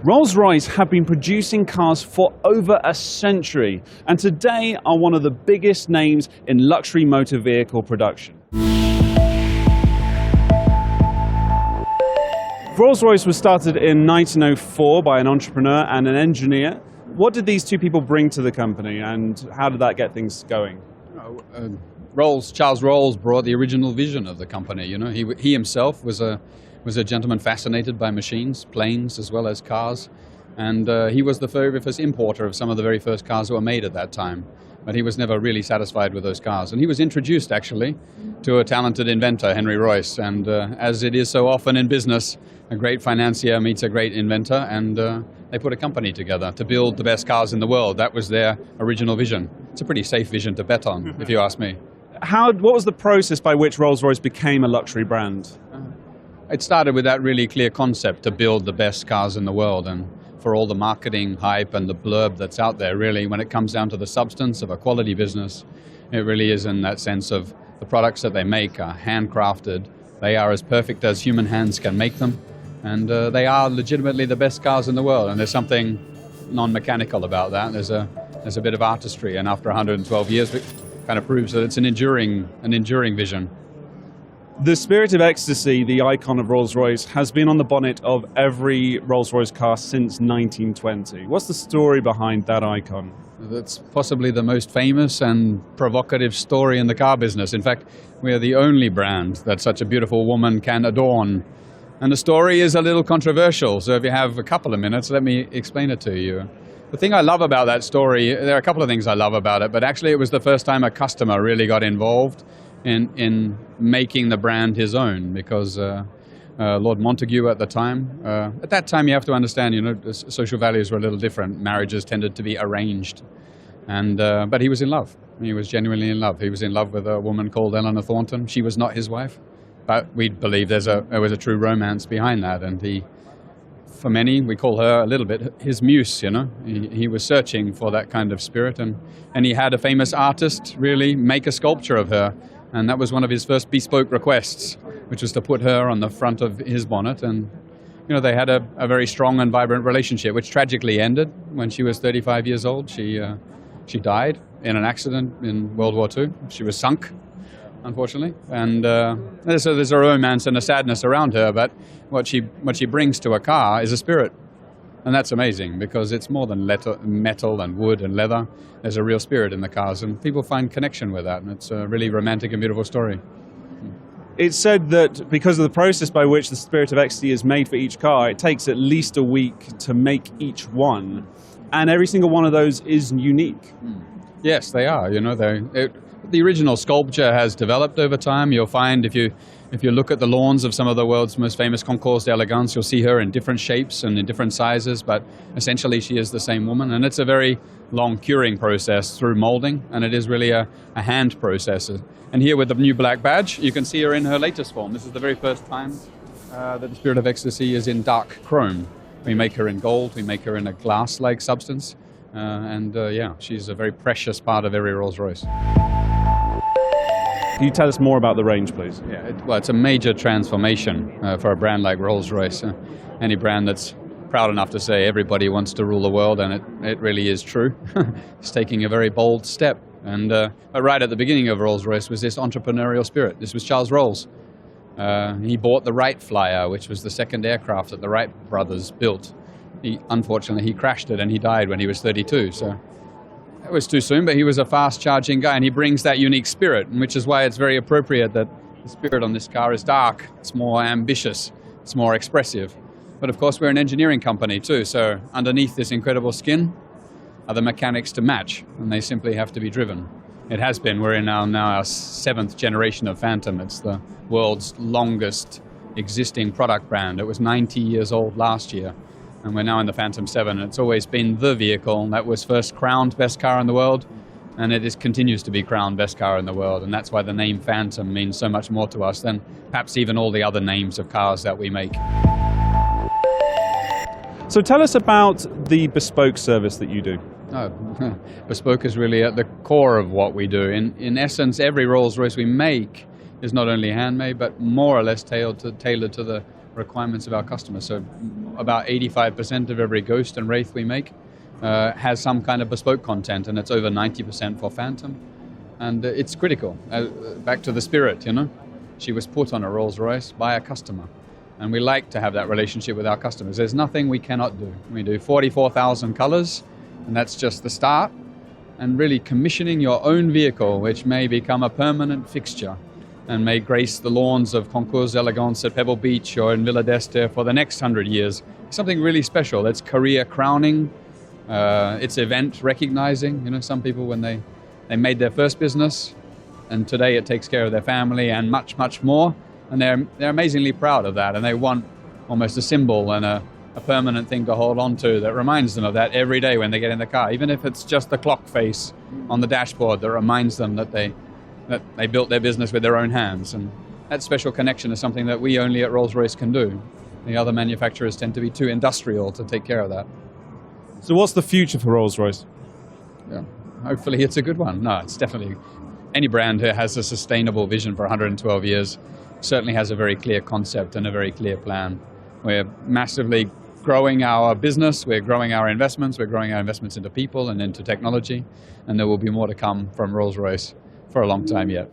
Rolls-Royce have been producing cars for over a century and today are one of the biggest names in luxury motor vehicle production. Rolls-Royce was started in 1904 by an entrepreneur and an engineer. What did these two people bring to the company and how did that get things going? Charles Rolls brought the original vision of the company. You know, he himself was a gentleman fascinated by machines, planes as well as cars, and he was the very first importer of some of the very first cars that were made at that time. But he was never really satisfied with those cars, and he was introduced actually to a talented inventor, Henry Royce. And as it is so often in business, a great financier meets a great inventor, and they put a company together to build the best cars in the world. That was their original vision. It's a pretty safe vision to bet on, if you ask me. What was the process by which Rolls-Royce became a luxury brand? It started with that really clear concept to build the best cars in the world, and for all the marketing hype and the blurb that's out there, really, when it comes down to the substance of a quality business, it really is in that sense of the products that they make are handcrafted. They are as perfect as human hands can make them, and they are legitimately the best cars in the world. And there's something non-mechanical about that. There's a bit of artistry, and after 112 years, it kind of proves that it's an enduring vision. The Spirit of Ecstasy, the icon of Rolls-Royce, has been on the bonnet of every Rolls-Royce car since 1920. What's the story behind that icon? That's possibly the most famous and provocative story in the car business. In fact, we are the only brand that such a beautiful woman can adorn. And the story is a little controversial, so if you have a couple of minutes, let me explain it to you. The thing I love about that story, there are a couple of things I love about it, but actually it was the first time a customer really got involved in making the brand his own, because Lord Montagu at that time you have to understand, you know, social values were a little different. Marriages tended to be arranged, and but he was in love. He was genuinely in love. He was in love with a woman called Eleanor Thornton. She was not his wife, but we believe there was a true romance behind that, and for many, we call her a little bit his muse, you know. He was searching for that kind of spirit, and he had a famous artist really make a sculpture of her. And that was one of his first bespoke requests, which was to put her on the front of his bonnet. And, you know, they had a very strong and vibrant relationship, which tragically ended when she was 35 years old. She died in an accident in World War II. She was sunk, unfortunately. And so there's a romance and a sadness around her, but what she brings to a car is a spirit. And that's amazing, because it's more than metal and wood and leather. There's a real spirit in the cars, and people find connection with that, and it's a really romantic and beautiful story. It's said that because of the process by which the Spirit of Ecstasy is made for each car, it takes at least a week to make each one, and every single one of those is unique. Yes, they are. You know, the original sculpture has developed over time. You'll find if you look at the lawns of some of the world's most famous concours d'elegance, you'll see her in different shapes and in different sizes, but essentially she is the same woman. And it's a very long curing process through molding, and it is really a hand process. And here with the new black badge, you can see her in her latest form. This is the very first time that the Spirit of Ecstasy is in dark chrome. We make her in gold, we make her in a glass-like substance, yeah, she's a very precious part of every Rolls-Royce. Can you tell us more about the range, please? Yeah, it's a major transformation for a brand like Rolls-Royce. Any brand that's proud enough to say everybody wants to rule the world, and it really is true. It's taking a very bold step. And but right at the beginning of Rolls-Royce was this entrepreneurial spirit. This was Charles Rolls. He bought the Wright Flyer, which was the second aircraft that the Wright brothers built. Unfortunately, he crashed it and he died when he was 32. So it was too soon, but he was a fast-charging guy, and he brings that unique spirit, which is why it's very appropriate that the spirit on this car is dark. It's more ambitious. It's more expressive. But of course, we're an engineering company too, so underneath this incredible skin are the mechanics to match, and they simply have to be driven. It has been. We're in now our 7th generation of Phantom. It's the world's longest existing product brand. It was 90 years old last year. And we're now in the Phantom 7. It's always been the vehicle that was first crowned best car in the world, and it continues to be crowned best car in the world. And that's why the name Phantom means so much more to us than perhaps even all the other names of cars that we make. So tell us about the bespoke service that you do. Bespoke is really at the core of what we do. In essence, every Rolls-Royce we make is not only handmade, but more or less tailored to the requirements of our customers. So about 85% of every Ghost and Wraith we make has some kind of bespoke content, and it's over 90% for Phantom. And it's critical. Back to the Spirit, you know. She was put on a Rolls-Royce by a customer. And we like to have that relationship with our customers. There's nothing we cannot do. We do 44,000 colors, and that's just the start. And really commissioning your own vehicle, which may become a permanent fixture and may grace the lawns of Concours Elegance at Pebble Beach or in Villa d'Este for the next 100 years. Something really special. It's career crowning. It's event recognizing. You know, some people, when they made their first business, and today it takes care of their family and much, much more. And they're amazingly proud of that, and they want almost a symbol and a permanent thing to hold on to that reminds them of that every day when they get in the car, even if it's just the clock face on the dashboard that reminds them that they built their business with their own hands. And that special connection is something that we only at Rolls-Royce can do. The other manufacturers tend to be too industrial to take care of that. So what's the future for Rolls-Royce? Yeah, hopefully it's a good one. No, it's definitely, any brand here has a sustainable vision for 112 years. Certainly has a very clear concept and a very clear plan. We're massively growing our business, we're growing our investments into people and into technology, and there will be more to come from Rolls-Royce for a long time yet.